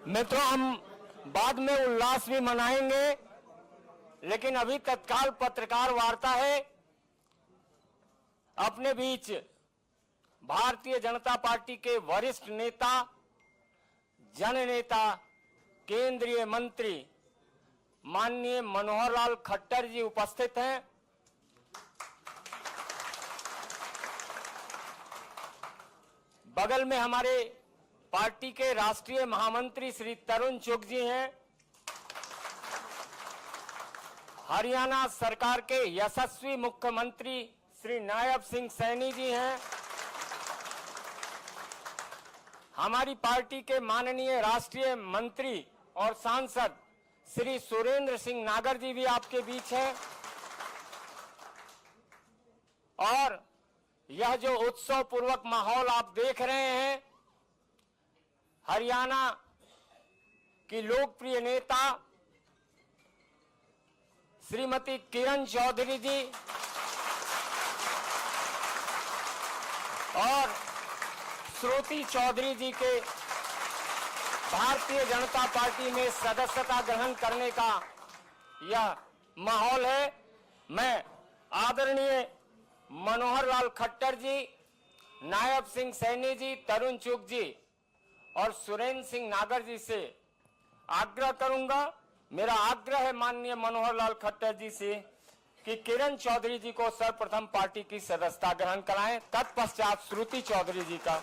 मित्रों, हम बाद में उल्लास भी मनाएंगे, लेकिन अभी तत्काल पत्रकार वार्ता है। अपने बीच भारतीय जनता पार्टी के वरिष्ठ नेता, जननेता, केंद्रीय मंत्री माननीय मनोहर लाल खट्टर जी उपस्थित हैं। बगल में हमारे पार्टी के राष्ट्रीय महामंत्री श्री तरुण चुग जी हैं। हरियाणा सरकार के यशस्वी मुख्यमंत्री श्री नायब सिंह सैनी जी हैं। हमारी पार्टी के माननीय राष्ट्रीय मंत्री और सांसद श्री सुरेंद्र सिंह नागर जी भी आपके बीच हैं। और यह जो उत्सव पूर्वक माहौल आप देख रहे हैं, हरियाणा की लोकप्रिय नेता श्रीमती किरण चौधरी जी और श्रुति चौधरी जी के भारतीय जनता पार्टी में सदस्यता ग्रहण करने का यह माहौल है। मैं आदरणीय मनोहर लाल खट्टर जी, नायब सिंह सैनी जी, तरुण चुग जी और सुरेंद्र सिंह नागर जी से आग्रह करूंगा। मेरा आग्रह है माननीय मनोहर लाल खट्टर जी से कि किरण चौधरी जी को सर्वप्रथम पार्टी की सदस्यता ग्रहण कराएं, तत्पश्चात श्रुति चौधरी जी का।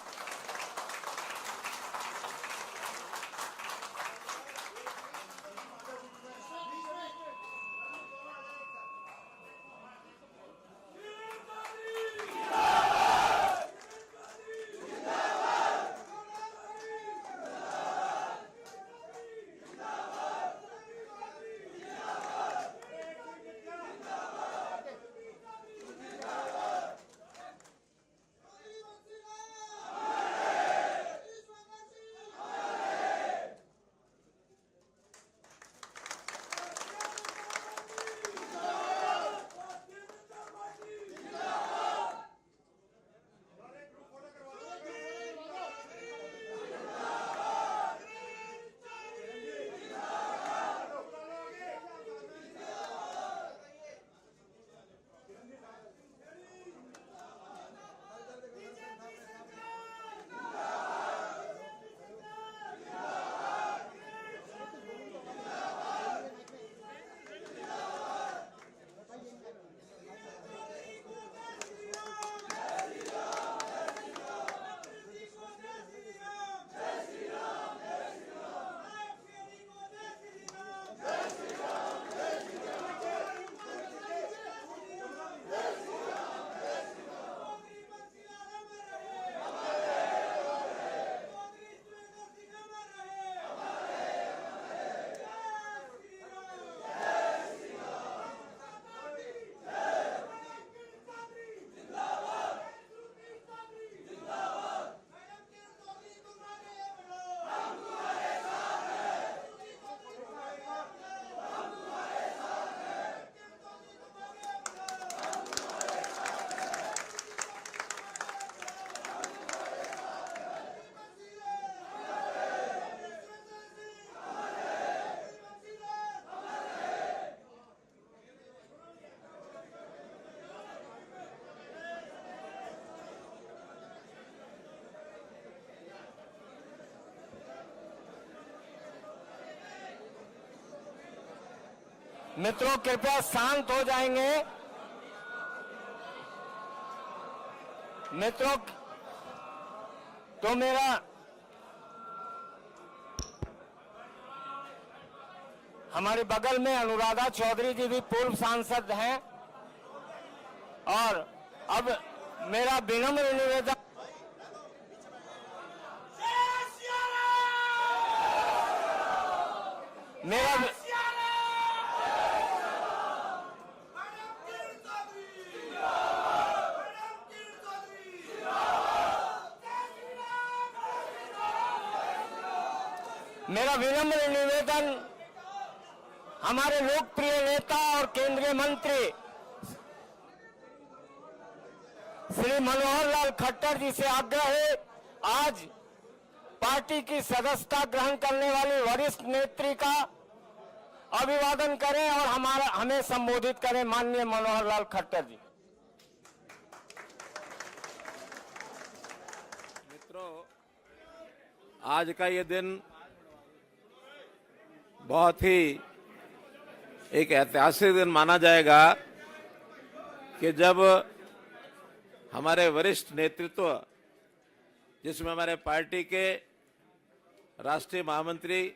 मित्रों, कृपया शांत हो जाएंगे। मित्रों, तो मेरा हमारे बगल में अनुराधा चौधरी जी भी पूर्व सांसद हैं। और अब मेरा विनम्र निवेदन, मेरा विनम्र निवेदन हमारे लोकप्रिय नेता और केंद्रीय मंत्री श्री मनोहर लाल खट्टर जी से आग्रह है, आज पार्टी की सदस्यता ग्रहण करने वाली वरिष्ठ नेत्री का अभिवादन करें और हमें संबोधित करें। माननीय मनोहर लाल खट्टर जी। मित्रों, आज का ये दिन बहुत ही एक ऐतिहासिक दिन माना जाएगा कि जब हमारे वरिष्ठ नेतृत्व, जिसमें हमारे पार्टी के राष्ट्रीय महामंत्री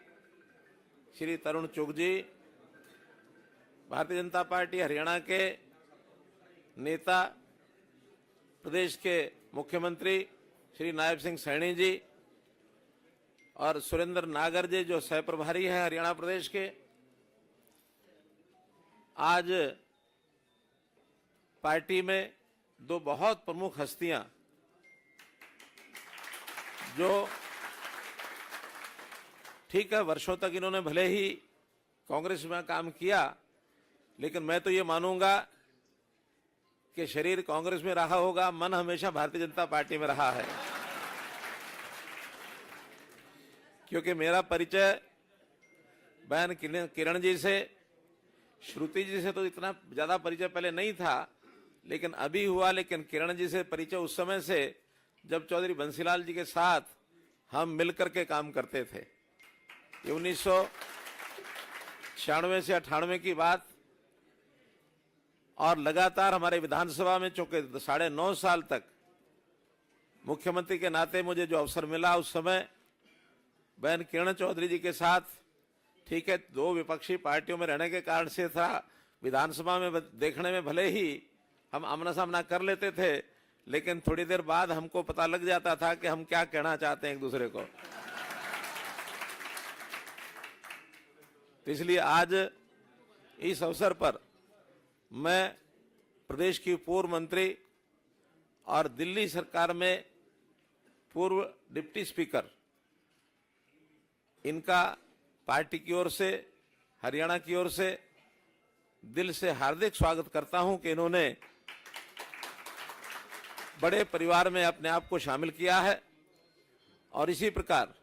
श्री तरुण चुग जी, भारतीय जनता पार्टी हरियाणा के नेता, प्रदेश के मुख्यमंत्री श्री नायब सिंह सैनी जी और सुरेंद्र नागर जी जो सह प्रभारी हैं हरियाणा प्रदेश के, आज पार्टी में दो बहुत प्रमुख हस्तियां जो ठीक है वर्षों तक इन्होंने भले ही कांग्रेस में काम किया, लेकिन मैं तो ये मानूंगा कि शरीर कांग्रेस में रहा होगा, मन हमेशा भारतीय जनता पार्टी में रहा है। क्योंकि मेरा परिचय बहन किरण जी से, श्रुति जी से तो इतना ज्यादा परिचय पहले नहीं था, लेकिन अभी हुआ। लेकिन किरण जी से परिचय उस समय से जब चौधरी बंसीलाल जी के साथ हम मिलकर के काम करते थे। ये 1996 से 98 की बात, और लगातार हमारे विधानसभा में चूंकि 9.5 साल तक मुख्यमंत्री के नाते मुझे जो अवसर मिला, उस समय बहन किरण चौधरी जी के साथ, ठीक है, दो विपक्षी पार्टियों में रहने के कारण से था, विधानसभा में देखने में भले ही हम आमना सामना कर लेते थे, लेकिन थोड़ी देर बाद हमको पता लग जाता था कि हम क्या कहना चाहते हैं एक दूसरे को। तो इसलिए आज इस अवसर पर मैं प्रदेश की पूर्व मंत्री और दिल्ली सरकार में पूर्व डिप्टी स्पीकर, इनका पार्टी की ओर से, हरियाणा की ओर से दिल से हार्दिक स्वागत करता हूं कि इन्होंने बड़े परिवार में अपने आप को शामिल किया है। और इसी प्रकार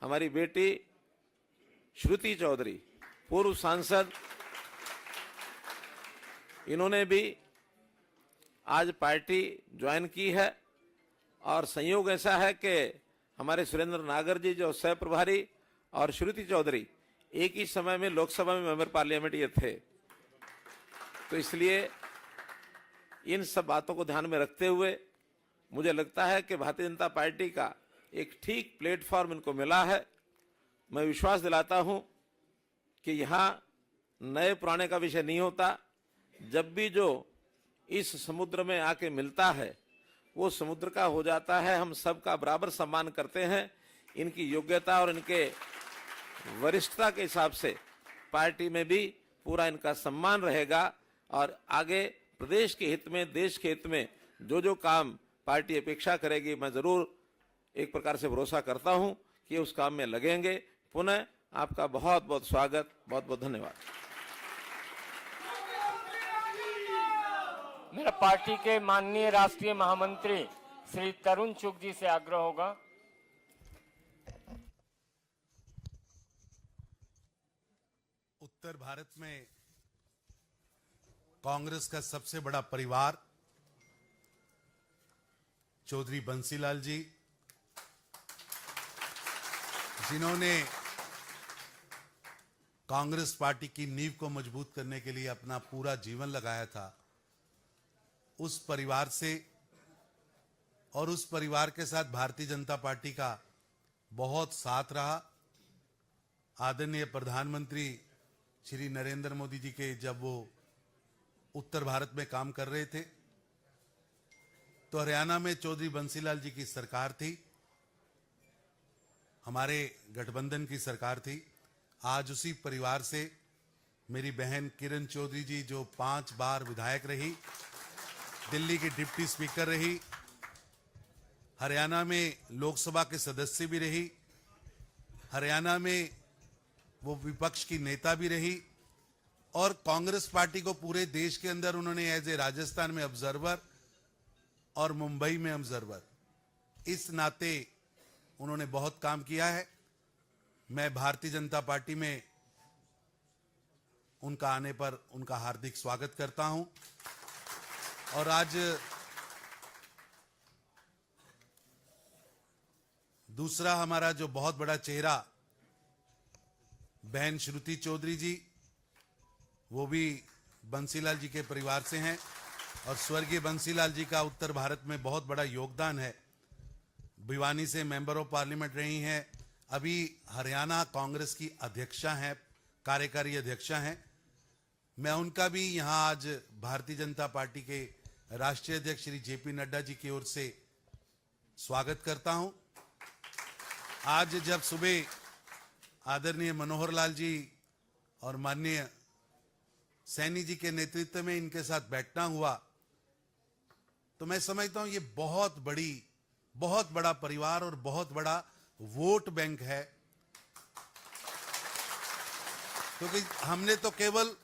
हमारी बेटी श्रुति चौधरी, पूर्व सांसद, इन्होंने भी आज पार्टी ज्वाइन की है। और संयोग ऐसा है कि हमारे सुरेंद्र नागर जी जो सह प्रभारी और श्रुति चौधरी एक ही समय में लोकसभा में मेंबर पार्लियामेंट ये थे। तो इसलिए इन सब बातों को ध्यान में रखते हुए मुझे लगता है कि भारतीय जनता पार्टी का एक ठीक प्लेटफॉर्म इनको मिला है। मैं विश्वास दिलाता हूं कि यहाँ नए पुराने का विषय नहीं होता। जब भी जो इस समुद्र में आके मिलता है वो समुद्र का हो जाता है। हम सबका बराबर सम्मान करते हैं। इनकी योग्यता और इनके वरिष्ठता के हिसाब से पार्टी में भी पूरा इनका सम्मान रहेगा। और आगे प्रदेश के हित में, देश के हित में जो जो काम पार्टी अपेक्षा करेगी, मैं जरूर एक प्रकार से भरोसा करता हूं कि उस काम में लगेंगे। पुनः आपका बहुत बहुत स्वागत, बहुत बहुत धन्यवाद। मेरा पार्टी के माननीय राष्ट्रीय महामंत्री श्री तरुण चुग जी से आग्रह होगा। उत्तर भारत में कांग्रेस का सबसे बड़ा परिवार चौधरी बंसीलाल जी, जिन्होंने कांग्रेस पार्टी की नींव को मजबूत करने के लिए अपना पूरा जीवन लगाया था, उस परिवार से और उस परिवार के साथ भारतीय जनता पार्टी का बहुत साथ रहा। आदरणीय प्रधानमंत्री श्री नरेंद्र मोदी जी के जब वो उत्तर भारत में काम कर रहे थे तो हरियाणा में चौधरी बंसीलाल जी की सरकार थी, हमारे गठबंधन की सरकार थी। आज उसी परिवार से मेरी बहन किरण चौधरी जी, जो 5 बार विधायक रही, दिल्ली की डिप्टी स्पीकर रही, हरियाणा में लोकसभा के सदस्य भी रही, हरियाणा में वो विपक्ष की नेता भी रही, और कांग्रेस पार्टी को पूरे देश के अंदर उन्होंने एज ए राजस्थान में ऑब्जर्वर और मुंबई में ऑब्जर्वर, इस नाते उन्होंने बहुत काम किया है। मैं भारतीय जनता पार्टी में उनका आने पर उनका हार्दिक स्वागत करता हूं। और आज दूसरा हमारा जो बहुत बड़ा चेहरा बहन श्रुति चौधरी जी, वो भी बंसीलाल जी के परिवार से हैं और स्वर्गीय बंसीलाल जी का उत्तर भारत में बहुत बड़ा योगदान है। भिवानी से मेंबर ऑफ पार्लियामेंट रही हैं, अभी हरियाणा कांग्रेस की अध्यक्षा हैं, कार्यकारी अध्यक्षा हैं। मैं उनका भी यहां आज भारतीय जनता पार्टी के राष्ट्रीय अध्यक्ष श्री जेपी नड्डा जी की ओर से स्वागत करता हूं। आज जब सुबह आदरणीय मनोहर लाल जी और माननीय सैनी जी के नेतृत्व में इनके साथ बैठना हुआ, तो मैं समझता हूं ये बहुत बड़ा परिवार और बहुत बड़ा वोट बैंक है। क्योंकि हमने तो केवल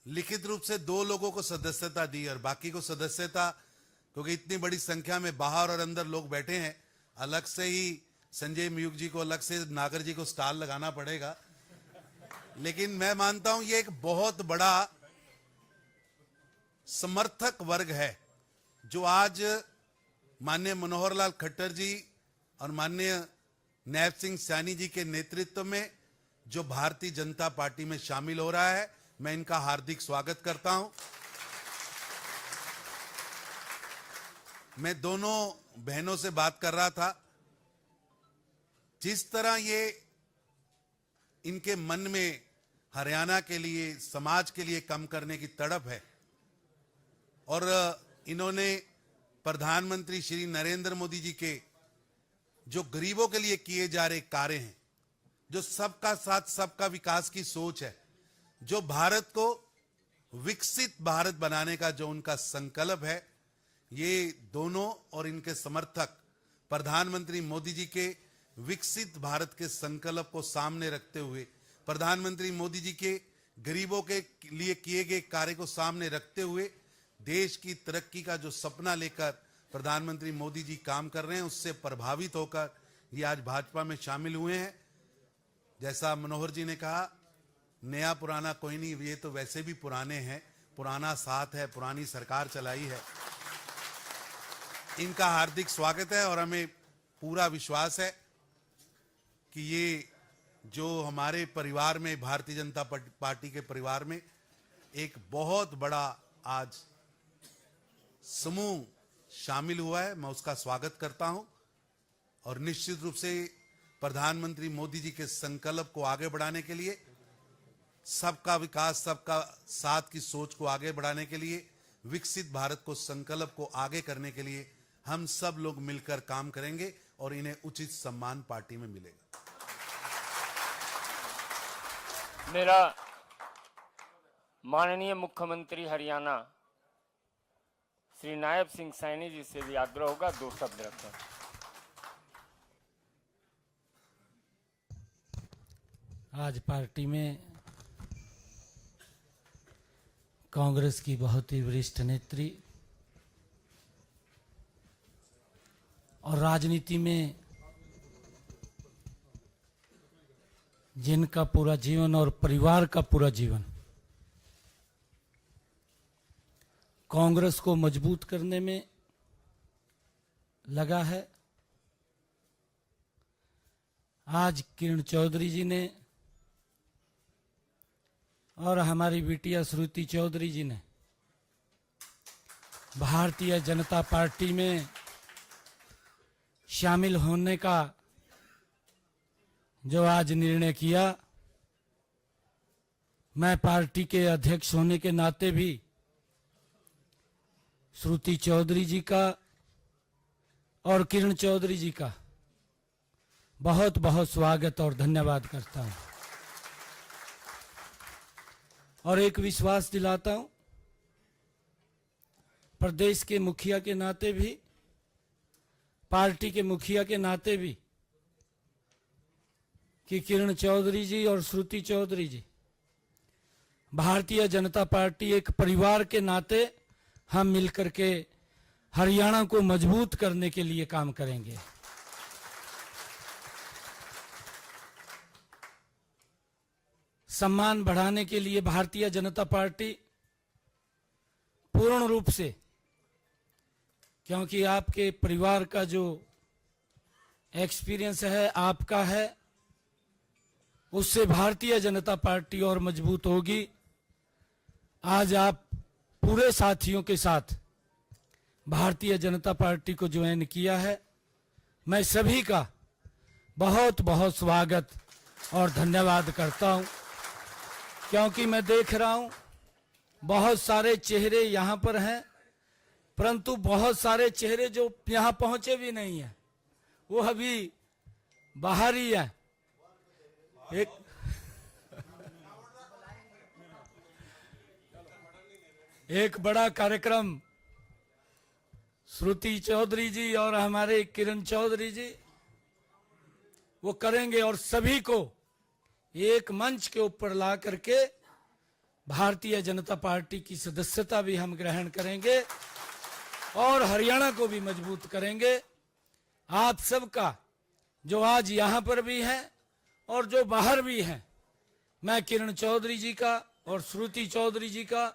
लिखित रूप से 2 लोगों को सदस्यता दी और बाकी को सदस्यता, क्योंकि इतनी बड़ी संख्या में बाहर और अंदर लोग बैठे हैं, अलग से ही संजय मयूख जी को, अलग से नागर जी को स्टाल लगाना पड़ेगा। लेकिन मैं मानता हूं ये एक बहुत बड़ा समर्थक वर्ग है जो आज माननीय मनोहर लाल खट्टर जी और माननीय नैब सिंह सैनी जी के नेतृत्व में जो भारतीय जनता पार्टी में शामिल हो रहा है, मैं इनका हार्दिक स्वागत करता हूं। मैं दोनों बहनों से बात कर रहा था, जिस तरह ये इनके मन में हरियाणा के लिए, समाज के लिए काम करने की तड़प है और इन्होंने प्रधानमंत्री श्री नरेंद्र मोदी जी के जो गरीबों के लिए किए जा रहे कार्य हैं, जो सबका साथ सबका विकास की सोच है, जो भारत को विकसित भारत बनाने का जो उनका संकल्प है, ये दोनों और इनके समर्थक प्रधानमंत्री मोदी जी के विकसित भारत के संकल्प को सामने रखते हुए, प्रधानमंत्री मोदी जी के गरीबों के लिए किए गए कार्य को सामने रखते हुए देश की तरक्की का जो सपना लेकर प्रधानमंत्री मोदी जी काम कर रहे हैं, उससे प्रभावित होकर ये आज भाजपा में शामिल हुए हैं। जैसा मनोहर जी ने कहा, नया पुराना कोई नहीं, ये तो वैसे भी पुराने हैं, पुराना साथ है, पुरानी सरकार चलाई है। इनका हार्दिक स्वागत है और हमें पूरा विश्वास है कि ये जो हमारे परिवार में, भारतीय जनता पार्टी के परिवार में एक बहुत बड़ा आज समूह शामिल हुआ है, मैं उसका स्वागत करता हूं। और निश्चित रूप से प्रधानमंत्री मोदी जी के संकल्प को आगे बढ़ाने के लिए, सबका विकास, सबका साथ की सोच को आगे बढ़ाने के लिए, विकसित भारत को संकल्प को आगे करने के लिए हम सब लोग मिलकर काम करेंगे और इन्हें उचित सम्मान पार्टी में मिलेगा। मेरा माननीय मुख्यमंत्री हरियाणा श्री नायब सिंह सैनी जी से भी आग्रह होगा, 2 शब्द रखें। आज पार्टी में कांग्रेस की बहुत ही वरिष्ठ नेत्री और राजनीति में जिनका पूरा जीवन और परिवार का पूरा जीवन कांग्रेस को मजबूत करने में लगा है, आज किरण चौधरी जी ने और हमारी बिटिया श्रुति चौधरी जी ने भारतीय जनता पार्टी में शामिल होने का जो आज निर्णय किया, मैं पार्टी के अध्यक्ष होने के नाते भी श्रुति चौधरी जी का और किरण चौधरी जी का बहुत बहुत स्वागत और धन्यवाद करता हूं और एक विश्वास दिलाता हूं प्रदेश के मुखिया के नाते भी, पार्टी के मुखिया के नाते भी, कि किरण चौधरी जी और श्रुति चौधरी जी, भारतीय जनता पार्टी एक परिवार के नाते हम मिलकर के हरियाणा को मजबूत करने के लिए काम करेंगे। सम्मान बढ़ाने के लिए भारतीय जनता पार्टी पूर्ण रूप से, क्योंकि आपके परिवार का जो एक्सपीरियंस है, आपका है, उससे भारतीय जनता पार्टी और मजबूत होगी। आज आप पूरे साथियों के साथ भारतीय जनता पार्टी को ज्वाइन किया है। मैं सभी का बहुत बहुत स्वागत और धन्यवाद करता हूं, क्योंकि मैं देख रहा हूं बहुत सारे चेहरे यहां पर हैं, परंतु बहुत सारे चेहरे जो यहां पहुंचे भी नहीं हैं, वो अभी बाहर ही है। एक बड़ा कार्यक्रम श्रुति चौधरी जी और हमारे किरण चौधरी जी वो करेंगे और सभी को एक मंच के ऊपर ला करके भारतीय जनता पार्टी की सदस्यता भी हम ग्रहण करेंगे और हरियाणा को भी मजबूत करेंगे। आप सबका जो आज यहां पर भी है और जो बाहर भी हैं, मैं किरण चौधरी जी का और श्रुति चौधरी जी का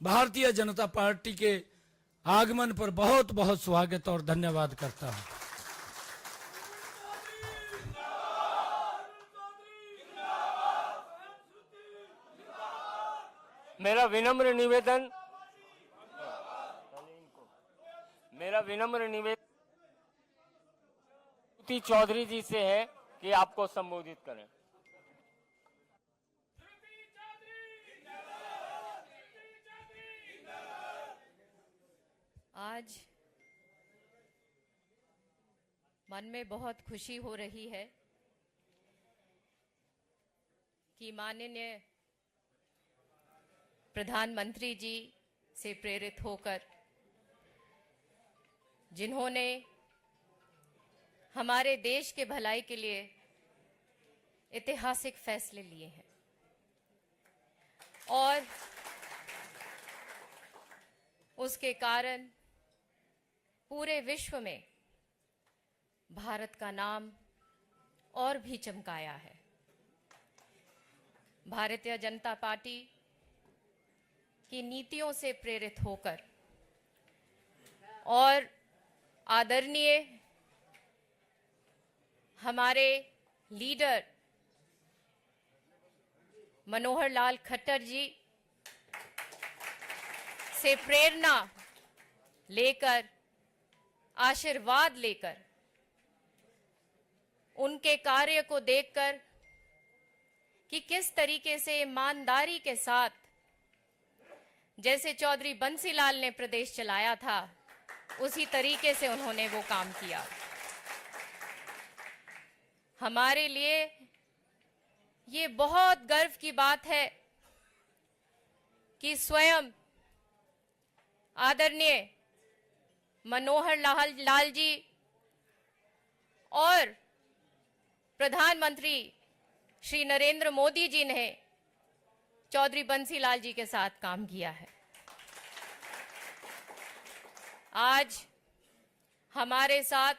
भारतीय जनता पार्टी के आगमन पर बहुत बहुत स्वागत और धन्यवाद करता हूं। मेरा विनम्र निवेदन श्रुति चौधरी जी से है कि आपको संबोधित करें। आज मन में बहुत खुशी हो रही है कि माननीय प्रधानमंत्री जी से प्रेरित होकर, जिन्होंने हमारे देश के भलाई के लिए ऐतिहासिक फैसले लिए हैं और उसके कारण पूरे विश्व में भारत का नाम और भी चमकाया है। भारतीय जनता पार्टी की नीतियों से प्रेरित होकर और आदरणीय हमारे लीडर मनोहर लाल खट्टर जी से प्रेरणा लेकर, आशीर्वाद लेकर, उनके कार्य को देखकर कि किस तरीके से ईमानदारी के साथ, जैसे चौधरी बंसीलाल ने प्रदेश चलाया था, उसी तरीके से उन्होंने वो काम किया। हमारे लिए ये बहुत गर्व की बात है कि स्वयं आदरणीय मनोहर लाल जी और प्रधानमंत्री श्री नरेंद्र मोदी जी ने चौधरी बंसीलाल जी के साथ काम किया है। आज हमारे साथ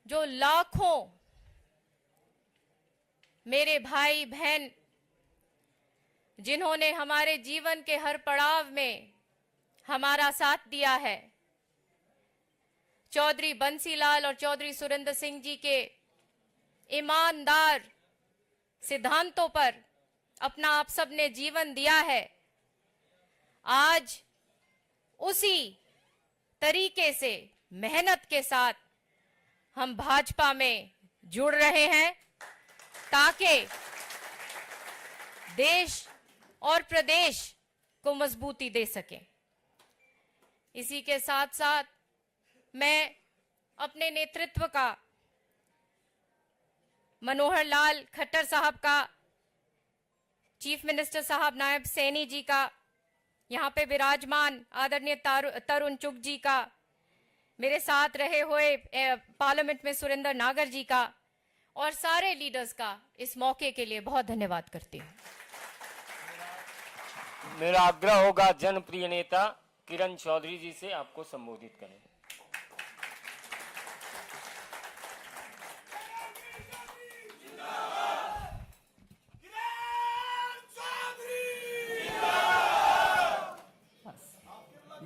जो लाखों मेरे भाई बहन, जिन्होंने हमारे जीवन के हर पड़ाव में हमारा साथ दिया है, चौधरी बंसीलाल और चौधरी सुरेंद्र सिंह जी के ईमानदार सिद्धांतों पर अपना आप सबने जीवन दिया है। आज उसी तरीके से मेहनत के साथ हम भाजपा में जुड़ रहे हैं ताकि देश और प्रदेश को मजबूती दे सकें। इसी के साथ साथ मैं अपने नेतृत्व का, मनोहर लाल खट्टर साहब का, चीफ मिनिस्टर साहब नायब सैनी जी का, यहाँ पे विराजमान आदरणीय तरुण चुग जी का, मेरे साथ रहे हुए पार्लियामेंट में सुरेंद्र नागर जी का और सारे लीडर्स का इस मौके के लिए बहुत धन्यवाद करती हूँ। मेरा आग्रह होगा जनप्रिय नेता किरण चौधरी जी से आपको संबोधित करें।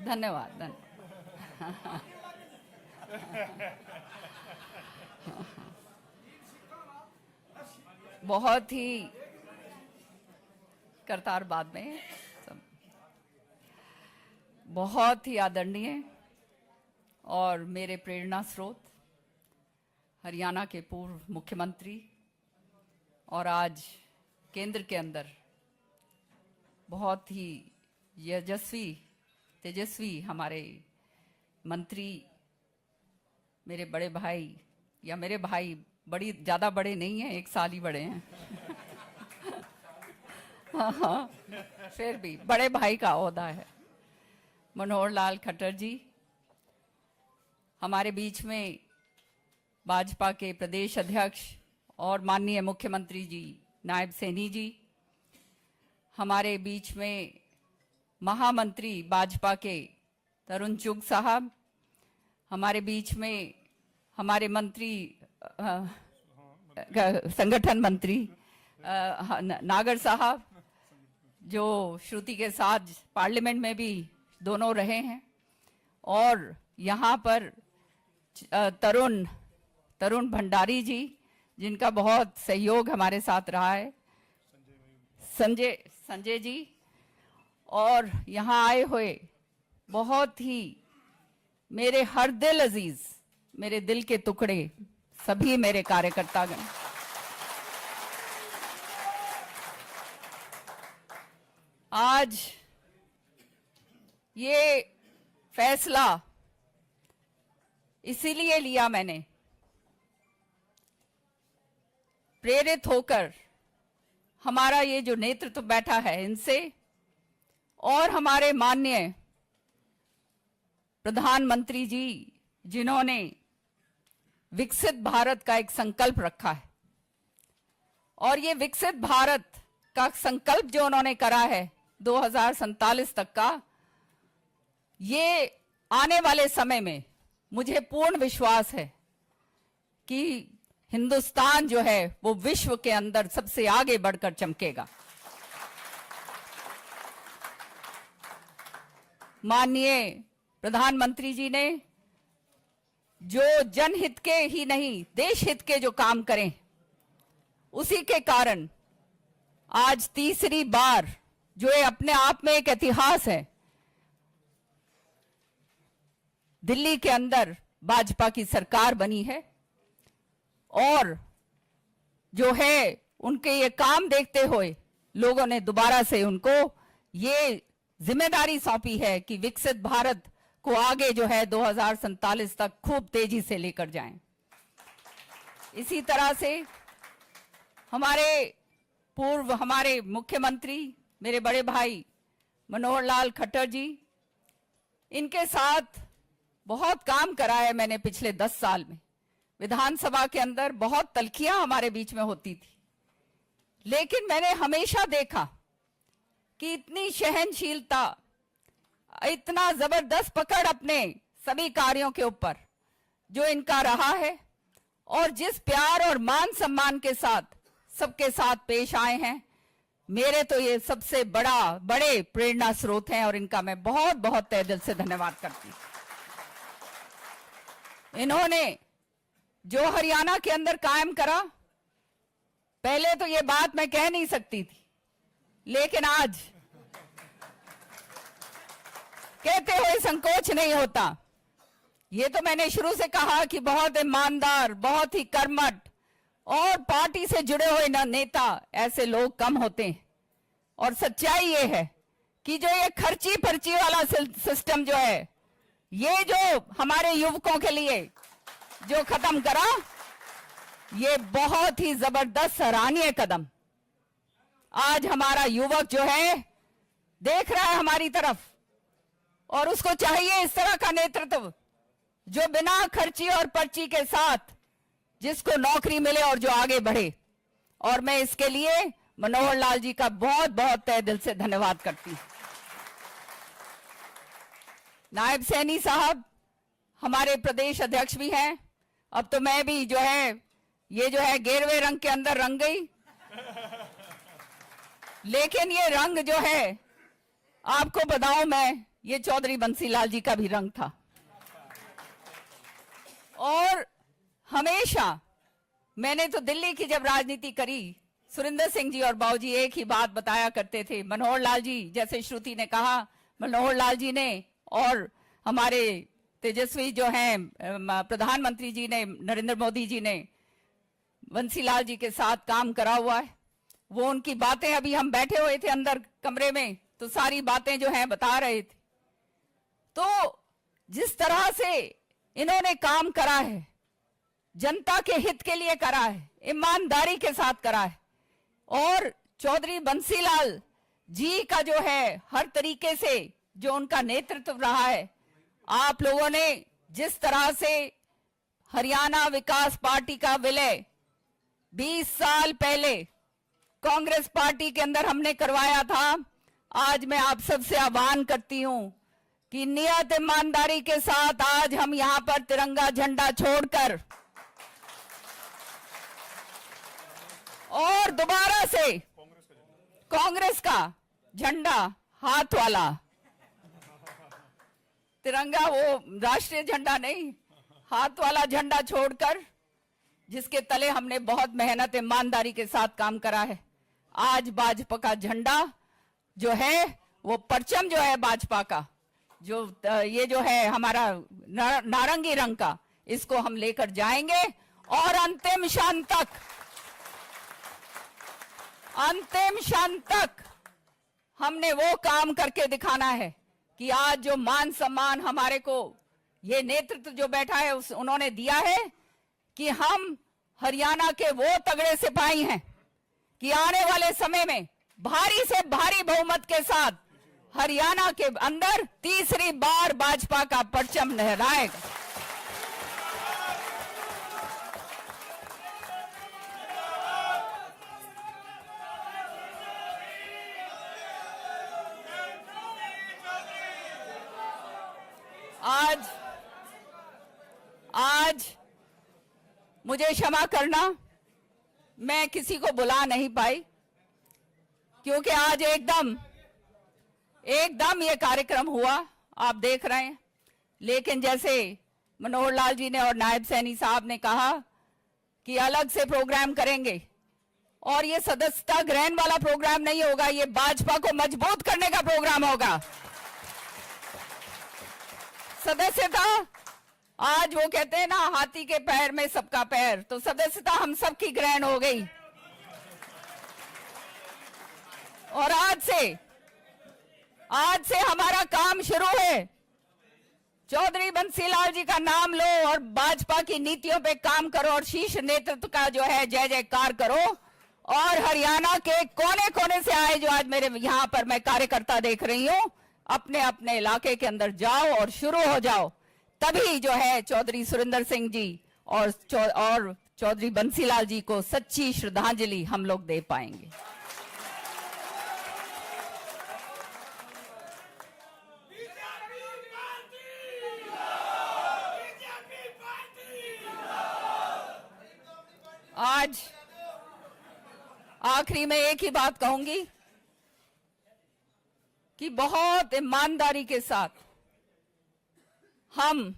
धन्यवाद धन्यवाद। बहुत ही करतार बाद में सब बहुत ही आदरणीय और मेरे प्रेरणा स्रोत हरियाणा के पूर्व मुख्यमंत्री और आज केंद्र के अंदर बहुत ही तेजस्वी हमारे मंत्री, मेरे बड़े भाई, या मेरे भाई बड़ी ज़्यादा बड़े नहीं हैं, 1 साल ही बड़े हैं। हाँ, फिर भी बड़े भाई का ओहदा है। मनोहर लाल खट्टर जी, हमारे बीच में भाजपा के प्रदेश अध्यक्ष और माननीय मुख्यमंत्री जी नायब सैनी जी, हमारे बीच में महामंत्री भाजपा के तरुण चुग साहब, हमारे बीच में हमारे मंत्री संगठन मंत्री नागर साहब, जो श्रुति के साथ पार्लियामेंट में भी दोनों रहे हैं, और यहाँ पर तरुण भंडारी जी, जिनका बहुत सहयोग हमारे साथ रहा है, संजय जी, और यहाँ आए हुए बहुत ही मेरे हर दिल अजीज, मेरे दिल के टुकड़े सभी मेरे कार्यकर्तागण, आज ये फैसला इसीलिए लिया मैंने, प्रेरित होकर हमारा ये जो नेतृत्व बैठा है इनसे, और हमारे माननीय प्रधानमंत्री जी जिन्होंने विकसित भारत का एक संकल्प रखा है, और ये विकसित भारत का संकल्प जो उन्होंने करा है 2047 तक का, ये आने वाले समय में मुझे पूर्ण विश्वास है कि हिंदुस्तान जो है वो विश्व के अंदर सबसे आगे बढ़कर चमकेगा। माननीय प्रधानमंत्री जी ने जो जनहित के ही नहीं देश हित के जो काम करें, उसी के कारण आज तीसरी बार, जो ये अपने आप में एक इतिहास है, दिल्ली के अंदर भाजपा की सरकार बनी है, और जो है उनके ये काम देखते हुए लोगों ने दोबारा से उनको ये जिम्मेदारी सौंपी है कि विकसित भारत को आगे जो है 2047 तक खूब तेजी से लेकर जाएं। इसी तरह से हमारे मुख्यमंत्री मेरे बड़े भाई मनोहर लाल खट्टर जी, इनके साथ बहुत काम करा है मैंने पिछले 10 साल में। विधानसभा के अंदर बहुत तल्खियां हमारे बीच में होती थी, लेकिन मैंने हमेशा देखा कि इतनी सहनशीलता, इतना जबरदस्त पकड़ अपने सभी कार्यों के ऊपर जो इनका रहा है, और जिस प्यार और मान सम्मान के साथ सबके साथ पेश आए हैं, मेरे तो ये सबसे बड़े प्रेरणा स्रोत हैं, और इनका मैं बहुत बहुत तहे दिल से धन्यवाद करती हूं। इन्होंने जो हरियाणा के अंदर कायम करा, पहले तो ये बात मैं कह नहीं सकती थी, लेकिन आज कहते हुए संकोच नहीं होता। ये तो मैंने शुरू से कहा कि बहुत ईमानदार, बहुत ही कर्मठ और पार्टी से जुड़े हुए नेता ऐसे लोग कम होते हैं, और सच्चाई ये है कि जो ये खर्ची पर्ची वाला सिस्टम जो है, ये जो हमारे युवकों के लिए जो खत्म करा, ये बहुत ही जबरदस्त सराहनीय कदम। आज हमारा युवक जो है देख रहा है हमारी तरफ, और उसको चाहिए इस तरह का नेतृत्व जो बिना खर्ची और पर्ची के साथ जिसको नौकरी मिले और जो आगे बढ़े। और मैं इसके लिए मनोहर लाल जी का बहुत बहुत तहे दिल से धन्यवाद करती हूं। नायब सैनी साहब हमारे प्रदेश अध्यक्ष भी हैं। अब तो मैं भी जो है ये जो है गेरवे रंग के अंदर रंग गई, लेकिन ये रंग जो है आपको बताऊं मैं ये चौधरी बंसीलाल जी का भी रंग था। और हमेशा मैंने तो दिल्ली की जब राजनीति करी, सुरिंदर सिंह जी और बाबूजी एक ही बात बताया करते थे। मनोहर लाल जी, जैसे श्रुति ने कहा, मनोहर लाल जी ने और हमारे तेजस्वी जो हैं प्रधानमंत्री जी ने, नरेंद्र मोदी जी ने बंसीलाल जी के साथ काम करा हुआ है। वो उनकी बातें, अभी हम बैठे हुए थे अंदर कमरे में तो सारी बातें जो हैं बता रहे थे। तो जिस तरह से इन्होंने काम करा है, जनता के हित के लिए करा है, ईमानदारी के साथ करा है, और चौधरी बंसीलाल जी का जो है हर तरीके से जो उनका नेतृत्व रहा है, आप लोगों ने जिस तरह से हरियाणा विकास पार्टी का विलय 20 साल पहले कांग्रेस पार्टी के अंदर हमने करवाया था, आज मैं आप सबसे आह्वान करती हूं कि नियत ईमानदारी के साथ आज हम यहां पर तिरंगा झंडा छोड़कर और दोबारा से कांग्रेस का झंडा, हाथ वाला तिरंगा, वो राष्ट्रीय झंडा नहीं, हाथ वाला झंडा छोड़कर, जिसके तले हमने बहुत मेहनत ईमानदारी के साथ काम करा है, आज भाजपा का झंडा जो है, वो परचम जो है भाजपा का, जो ये जो है हमारा नारंगी रंग का, इसको हम लेकर जाएंगे और अंतिम क्षण तक हमने वो काम करके दिखाना है कि आज जो मान सम्मान हमारे को ये नेतृत्व जो बैठा है उन्होंने दिया है, कि हम हरियाणा के वो तगड़े सिपाही हैं कि आने वाले समय में भारी से भारी बहुमत के साथ हरियाणा के अंदर तीसरी बार भाजपा का परचम लहराएगा। आज मुझे क्षमा करना, मैं किसी को बुला नहीं पाई, क्योंकि आज एकदम ये कार्यक्रम हुआ, आप देख रहे हैं। लेकिन जैसे मनोहर लाल जी ने और नायब सैनी साहब ने कहा कि अलग से प्रोग्राम करेंगे, और ये सदस्यता ग्रहण वाला प्रोग्राम नहीं होगा, ये भाजपा को मजबूत करने का प्रोग्राम होगा। सदस्यता, आज वो कहते हैं ना, हाथी के पैर में सबका पैर, तो सदस्यता हम सबकी ग्रहण हो गई। और आज से हमारा काम शुरू है। चौधरी बंसीलाल जी का नाम लो और भाजपा की नीतियों पे काम करो और शीर्ष नेतृत्व का जो है जय जयकार करो। और हरियाणा के कोने कोने से आए जो आज मेरे यहां पर मैं कार्यकर्ता देख रही हूं, अपने अपने इलाके के अंदर जाओ और शुरू हो जाओ, तभी जो है चौधरी सुरिंदर सिंह जी और चौधरी बंसीलाल जी को सच्ची श्रद्धांजलि हम लोग दे पाएंगे। आज आखिरी में एक ही बात कहूंगी कि बहुत ईमानदारी के साथ हम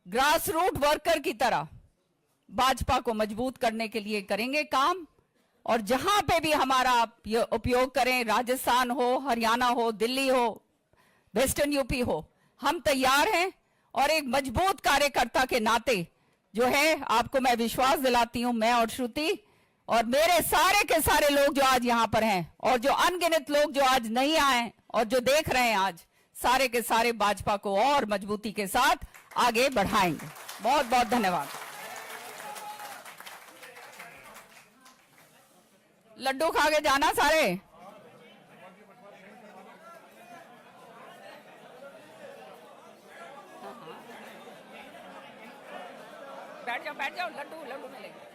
ग्रास रूट वर्कर की तरह भाजपा को मजबूत करने के लिए करेंगे काम। और जहां पे भी हमारा आप उपयोग करें, राजस्थान हो, हरियाणा हो, दिल्ली हो, वेस्टर्न यूपी हो, हम तैयार हैं। और एक मजबूत कार्यकर्ता के नाते जो है आपको मैं विश्वास दिलाती हूं, मैं और श्रुति और मेरे सारे के सारे लोग जो आज यहां पर हैं और जो अनगिनत लोग जो आज नहीं आए और जो देख रहे हैं, आज सारे के सारे भाजपा को और मजबूती के साथ आगे बढ़ाएंगे। बहुत बहुत धन्यवाद। लड्डू खा के जाना सारे। बैठ जाओ लड्डू मिलेंगे।